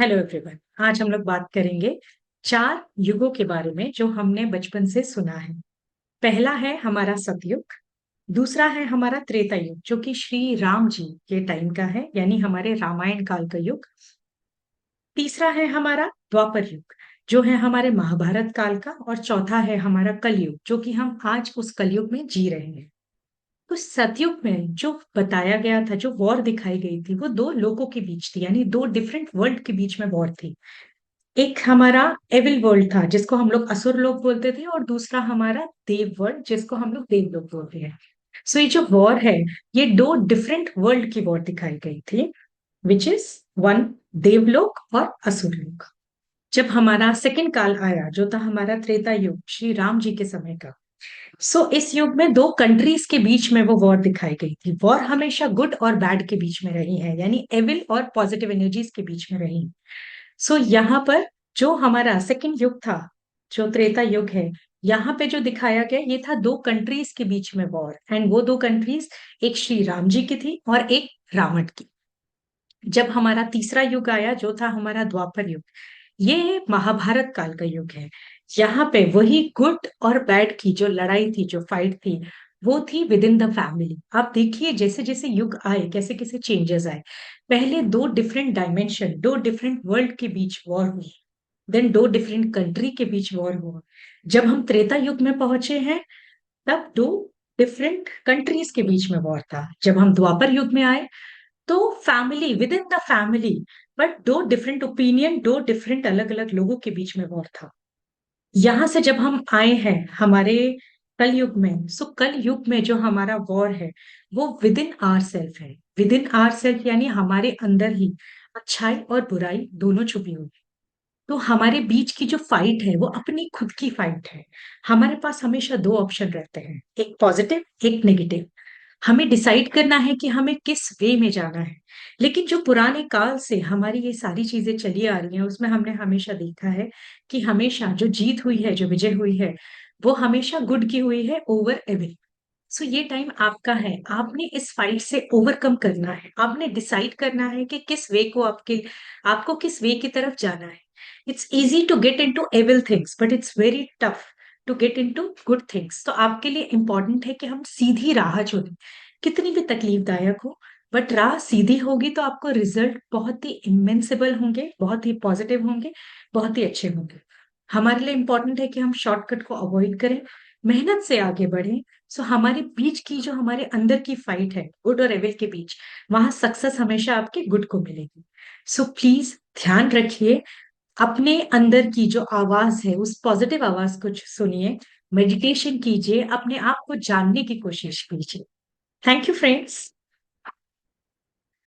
Hello everyone. आज हम लोग बात करेंगे चार युगों के बारे में जो हमने बचपन से सुना है। पहला है हमारा सतयुग। दूसरा है हमारा त्रेता युग जो कि श्री राम जी के टाइम का है, यानी हमारे रामायण काल का युग। तीसरा है हमारा द्वापर युग जो है हमारे महाभारत काल का। और चौथा है हमारा कलयुग जो कि हम आज उस कलयुग में जी रहे हैं। तो सतयुग में जो बताया गया था, जो वॉर दिखाई गई थी, वो दो लोगों के बीच थी, यानी दो डिफरेंट वर्ल्ड के बीच में वॉर थी। एक हमारा एविल वर्ल्ड था जिसको हम लोग असुर लोग बोलते थे, और दूसरा हमारा देव वर्ल्ड जिसको हम लोग देव लोग बोलते हैं। सो ये जो वॉर है, ये दो डिफरेंट वर्ल्ड की वॉर दिखाई गई थी, विच इज वन देवलोक और असुर लोक। जब हमारा सेकंड काल आया जो था हमारा त्रेता युग श्री राम जी के समय का, इस युग में दो कंट्रीज के बीच में वो वॉर दिखाई गई थी। वॉर हमेशा गुड और बैड के बीच में रही है, यानी एविल और पॉजिटिव एनर्जीज के बीच में रही। यहाँ पर जो हमारा सेकंड युग था, जो त्रेता युग है, यहाँ पे जो दिखाया गया ये था दो कंट्रीज के बीच में वॉर। एंड वो दो कंट्रीज एक श्री राम जी की थी और एक रावण की। जब हमारा तीसरा युग आया जो था हमारा द्वापर युग, ये महाभारत काल का युग है। यहाँ पे वही गुड और बैड की जो लड़ाई थी, जो फाइट थी, वो थी विद इन द फैमिली। आप देखिए जैसे जैसे युग आए कैसे कैसे चेंजेस आए। पहले दो डिफरेंट डायमेंशन, दो डिफरेंट वर्ल्ड के बीच वॉर हुई। देन दो डिफरेंट कंट्री के बीच वॉर हुआ। जब हम त्रेता युग में पहुंचे हैं, तब दो डिफरेंट कंट्रीज के बीच में वॉर था। जब हम द्वापर युग में आए, तो family with in the family, but दो डिफरेंट ओपिनियन, दो डिफरेंट अलग अलग लोगों के बीच में वॉर था। यहां से जब हम आए हैं हमारे कल युग में, कल युग में जो हमारा वॉर है वो विद इन आर सेल्फ है। विद इन आर सेल्फ यानी हमारे अंदर ही अच्छाई और बुराई दोनों छुपी हुई है। तो हमारे बीच की जो फाइट है वो अपनी खुद की फाइट है। हमारे पास हमेशा दो ऑप्शन रहते हैं, एक पॉजिटिव एक नेगेटिव। हमें डिसाइड करना है कि हमें किस वे में जाना है। लेकिन जो पुराने काल से हमारी ये सारी चीजें चली आ रही हैं, उसमें हमने हमेशा देखा है कि हमेशा जो जीत हुई है, जो विजय हुई है, वो हमेशा गुड की हुई है ओवर एविल। ये टाइम आपका है, आपने इस फाइट से ओवरकम करना है। आपने डिसाइड करना है कि किस वे को आपको किस वे की तरफ जाना है। It's easy to get into evil things but it's very tough to get into good things. तो आपके लिए इंपॉर्टेंट है कि हम सीधी राह चुनें, कितनी भी तकलीफदायक हो, बट राह सीधी होगी तो आपको रिजल्ट बहुत ही इमेंसिबल होंगे, बहुत ही पॉजिटिव होंगे, बहुत ही अच्छे होंगे। हमारे लिए इंपॉर्टेंट है कि हम शॉर्टकट को अवॉइड करें, मेहनत से आगे बढ़ें। हमारे बीच की जो हमारे अंदर की फाइट है गुड और एविल के बीच, वहां सक्सेस हमेशा आपके गुड को मिलेगी। प्लीज ध्यान रखिए, अपने अंदर की जो आवाज है उस पॉजिटिव आवाज को सुनिए, मेडिटेशन कीजिए, अपने आप को जानने की कोशिश कीजिए। Thank you friends.